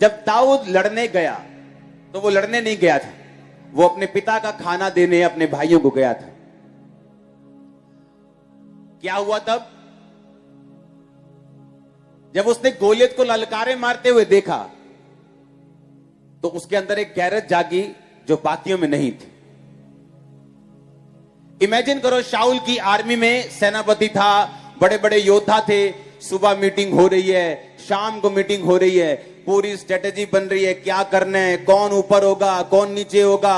जब दाऊद लड़ने गया तो वो लड़ने नहीं गया था, वो अपने पिता का खाना देने अपने भाइयों को गया था। क्या हुआ तब? जब उसने गोलियत को ललकारे मारते हुए देखा तो उसके अंदर एक गैरत जागी जो बाकियों में नहीं थी। इमेजिन करो, शाऊल की आर्मी में सेनापति था, बड़े बड़े योद्धा थे, सुबह मीटिंग हो रही है, शाम को मीटिंग हो रही है, पूरी स्ट्रेटेजी बन रही है, क्या करना है, कौन ऊपर होगा, कौन नीचे होगा,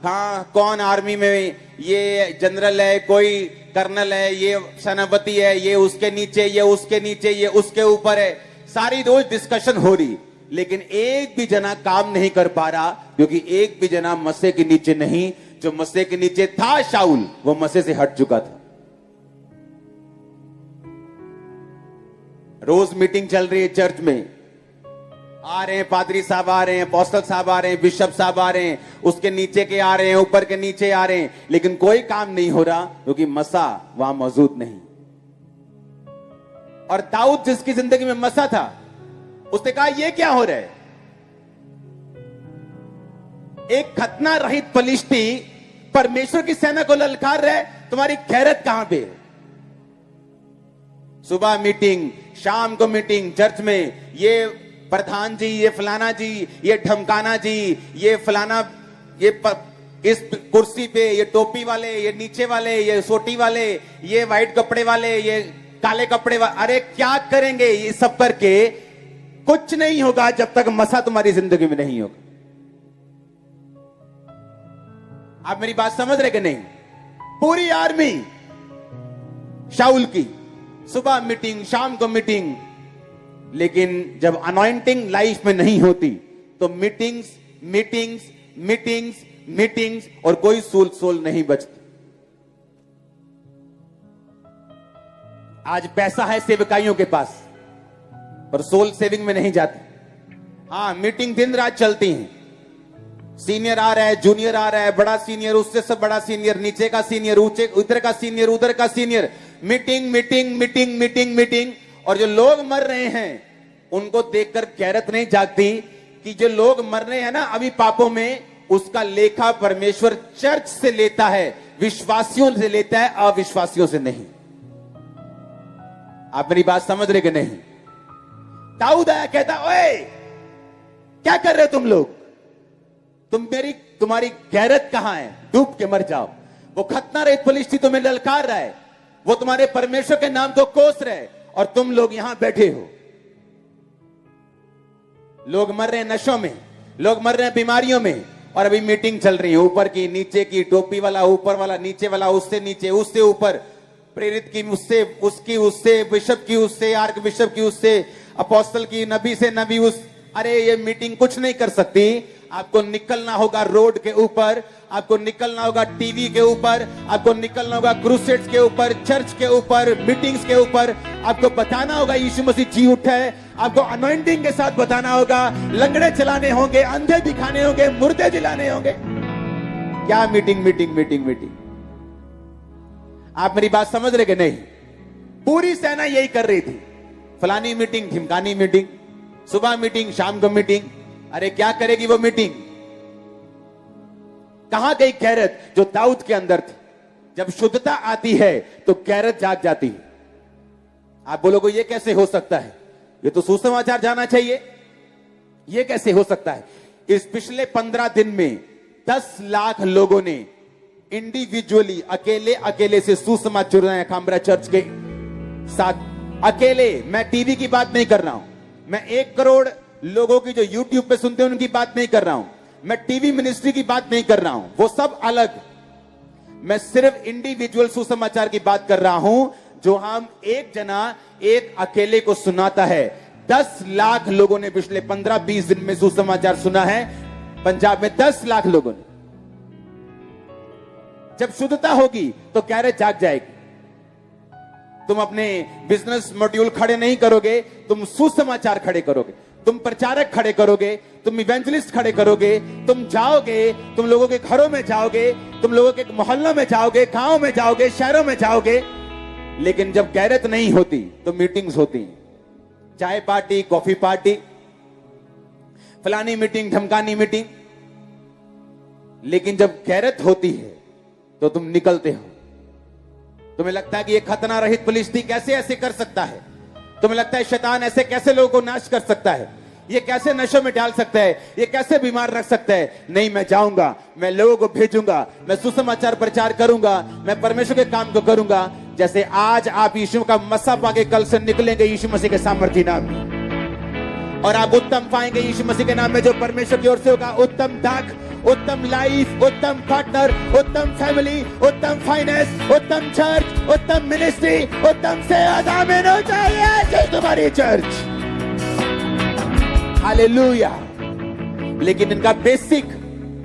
हाँ कौन आर्मी में, ये जनरल है, कोई कर्नल है, ये सेनापति है, ये उसके नीचे, ये उसके नीचे, ये उसके ऊपर है। सारी रोज डिस्कशन हो रही, लेकिन एक भी जना काम नहीं कर पा रहा, क्योंकि एक भी जना मस्से के नीचे नहीं। जो मस्से के नीचे था शाऊल, वो मस्से से हट चुका था। रोज मीटिंग चल रही है चर्च में, आ रहे हैं पादरी साहब, आ रहे हैं अपोस्टल साहब, आ रहे हैं बिशप साहब, आ रहे हैं, उसके नीचे के आ रहे हैं, ऊपर के नीचे आ रहे हैं, लेकिन कोई काम नहीं हो रहा, क्योंकि मसा वहां मौजूद नहीं। और दाऊद जिसकी जिंदगी में मसा था, उसने कहा यह क्या हो रहा है? एक खतना रहित फलिश्ती परमेश्वर की सेना को ललकार रहा है, तुम्हारी गैरत कहां पे है? सुबह मीटिंग, शाम को मीटिंग चर्च में, ये प्रधान जी, ये फलाना जी, ये ढमकाना जी, ये फलाना, इस कुर्सी पे ये टोपी वाले, ये नीचे वाले, ये सोटी वाले, ये व्हाइट कपड़े वाले, ये काले कपड़े वाले। अरे क्या करेंगे ये सब करके? कुछ नहीं होगा जब तक मसा तुम्हारी जिंदगी में नहीं होगा। आप मेरी बात समझ रहे कि नहीं? पूरी आर्मी शाऊल की, सुबह मीटिंग, शाम को मीटिंग, लेकिन जब अनॉइंटिंग लाइफ में नहीं होती तो मीटिंग्स मीटिंग्स मीटिंग्स मीटिंग्स और कोई सोल नहीं बचती। आज पैसा है सेवकाइयों के पास, पर सोल सेविंग में नहीं जाती। हाँ, मीटिंग दिन रात चलती है, सीनियर आ रहा है, जूनियर आ रहा है, बड़ा सीनियर, उससे सब बड़ा सीनियर, नीचे का सीनियर, ऊंचे उधर का सीनियर, उधर का senior, meeting meeting meeting meeting meeting. और जो लोग मर रहे हैं उनको देखकर गैरत नहीं जागती कि जो लोग मर रहे हैं ना अभी पापों में, उसका लेखा परमेश्वर चर्च से लेता है, विश्वासियों से लेता है, अविश्वासियों से नहीं। आप मेरी बात समझ रहे कि नहीं? दाऊद आया, कहता ओए क्या कर रहे हो तुम लोग? तुम्हारी गैरत कहां है? डूब के मर जाओ। वो खतना रहित फलिश्ती तुम्हें ललकार रहा है, वो तुम्हारे परमेश्वर के नाम को कोस रहे, और तुम लोग यहां बैठे हो। लोग मर रहे हैं नशों में, लोग मर रहे हैं बीमारियों में, और अभी मीटिंग चल रही है, ऊपर की, नीचे की, टोपी वाला ऊपर वाला, नीचे वाला उससे नीचे, उससे ऊपर, प्रेरित की उससे, उसकी उससे, बिशप की उससे, आर्क बिशप की उससे, अपोस्टल की, नबी से नबी उस। अरे ये मीटिंग कुछ नहीं कर सकती। आपको निकलना होगा रोड के ऊपर, आपको निकलना होगा टीवी के ऊपर, आपको निकलना होगा क्रूसेड्स के ऊपर, चर्च के ऊपर, मीटिंग्स के ऊपर। आपको बताना होगा यीशु मसीह जी उठा है, आपको अनॉइंटिंग के साथ बताना होगा, लंगड़े चलाने होंगे, अंधे दिखाने होंगे, मुर्दे जिलाने होंगे। क्या मीटिंग मीटिंग मीटिंग मीटिंग? आप मेरी बात समझ रहे कि नहीं? पूरी सेना यही कर रही थी, फलानी मीटिंग, ढिमकानी मीटिंग, सुबह मीटिंग, शाम को मीटिंग। अरे क्या करेगी वो मीटिंग? कहां गई गैरत जो दाऊद के अंदर थी? जब शुद्धता आती है तो गैरत जाग जाती है। आप बोलोगे ये कैसे हो सकता है? ये तो सुसमाचार जाना चाहिए, ये कैसे हो सकता है? इस पिछले 15 दिन में 10 लाख लोगों ने इंडिविजुअली, अकेले से सुसमाचार जुड़े हैं खामरा चर्च के साथ। अकेले, मैं टीवी की बात नहीं कर रहा हूं, मैं 1 करोड़ लोगों की जो यूट्यूब पे सुनते हैं उनकी बात नहीं कर रहा हूं, मैं टीवी मिनिस्ट्री की बात नहीं कर रहा हूं, वो सब अलग। मैं सिर्फ इंडिविजुअल सुसमाचार की बात कर रहा हूं, जो हम एक जना एक अकेले को सुनाता है। 10 लाख लोगों ने पिछले 15-20 दिन में सुसमाचार सुना है पंजाब में, 10 लाख लोगों ने। जब शुद्धता होगी तो गैरत जाग जाएगी। तुम अपने बिजनेस मॉड्यूल खड़े नहीं करोगे, तुम सुसमाचार खड़े करोगे, तुम प्रचारक खड़े करोगे, तुम इवेंजलिस्ट खड़े करोगे, तुम जाओगे, तुम लोगों के घरों में जाओगे, तुम लोगों के मोहल्लों में जाओगे, गांव में जाओगे, शहरों में जाओगे। लेकिन जब गैरत नहीं होती तो मीटिंग्स होती, चाय पार्टी, कॉफी पार्टी, फलानी मीटिंग, धमकानी मीटिंग। लेकिन जब गैरत होती है तो तुम निकलते हो। तुम्हें लगता है कि ये खतना रहित फिलिस्ती कैसे ऐसे कर सकता है, तुम्हें लगता है शैतान ऐसे कैसे लोगों को नाश कर सकता है, ये कैसे नशों में डाल सकता है, ये कैसे बीमार रख सकता है। नहीं, मैं जाऊंगा, मैं लोगों को भेजूंगा, मैं सुसमाचार प्रचार करूंगा, मैं परमेश्वर के काम को करूंगा। जैसे आज आप यीशु का मसा पाके कल से निकलेंगे यीशु मसीह के सामर्थ्य नाम में, और आप उत्तम पाएंगे यीशु मसीह के नाम में, जो परमेश्वर की ओर से होगा। उत्तम दाख, उत्तम लाइफ, उत्तम पार्टनर, उत्तम फैमिली, उत्तम फाइनेंस, उत्तम चर्च, उत्तम मिनिस्ट्री, उत्तम सेवा में हो चाहिए तुम्हारी चर्च। हालेलुया। लेकिन इनका बेसिक,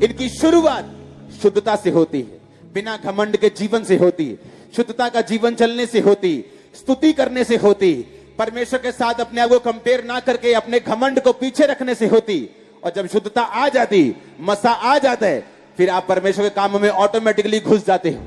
इनकी शुरुआत शुद्धता से होती है, बिना घमंड के जीवन से होती है, शुद्धता का जीवन चलने से होती, स्तुति करने से होती, परमेश्वर के साथ अपने आप को कंपेयर ना करके अपने घमंड को पीछे रखने से होती। और जब शुद्धता आ जाती, मसा आ जाता है, फिर आप परमेश्वर के कामों में ऑटोमेटिकली घुस जाते हो।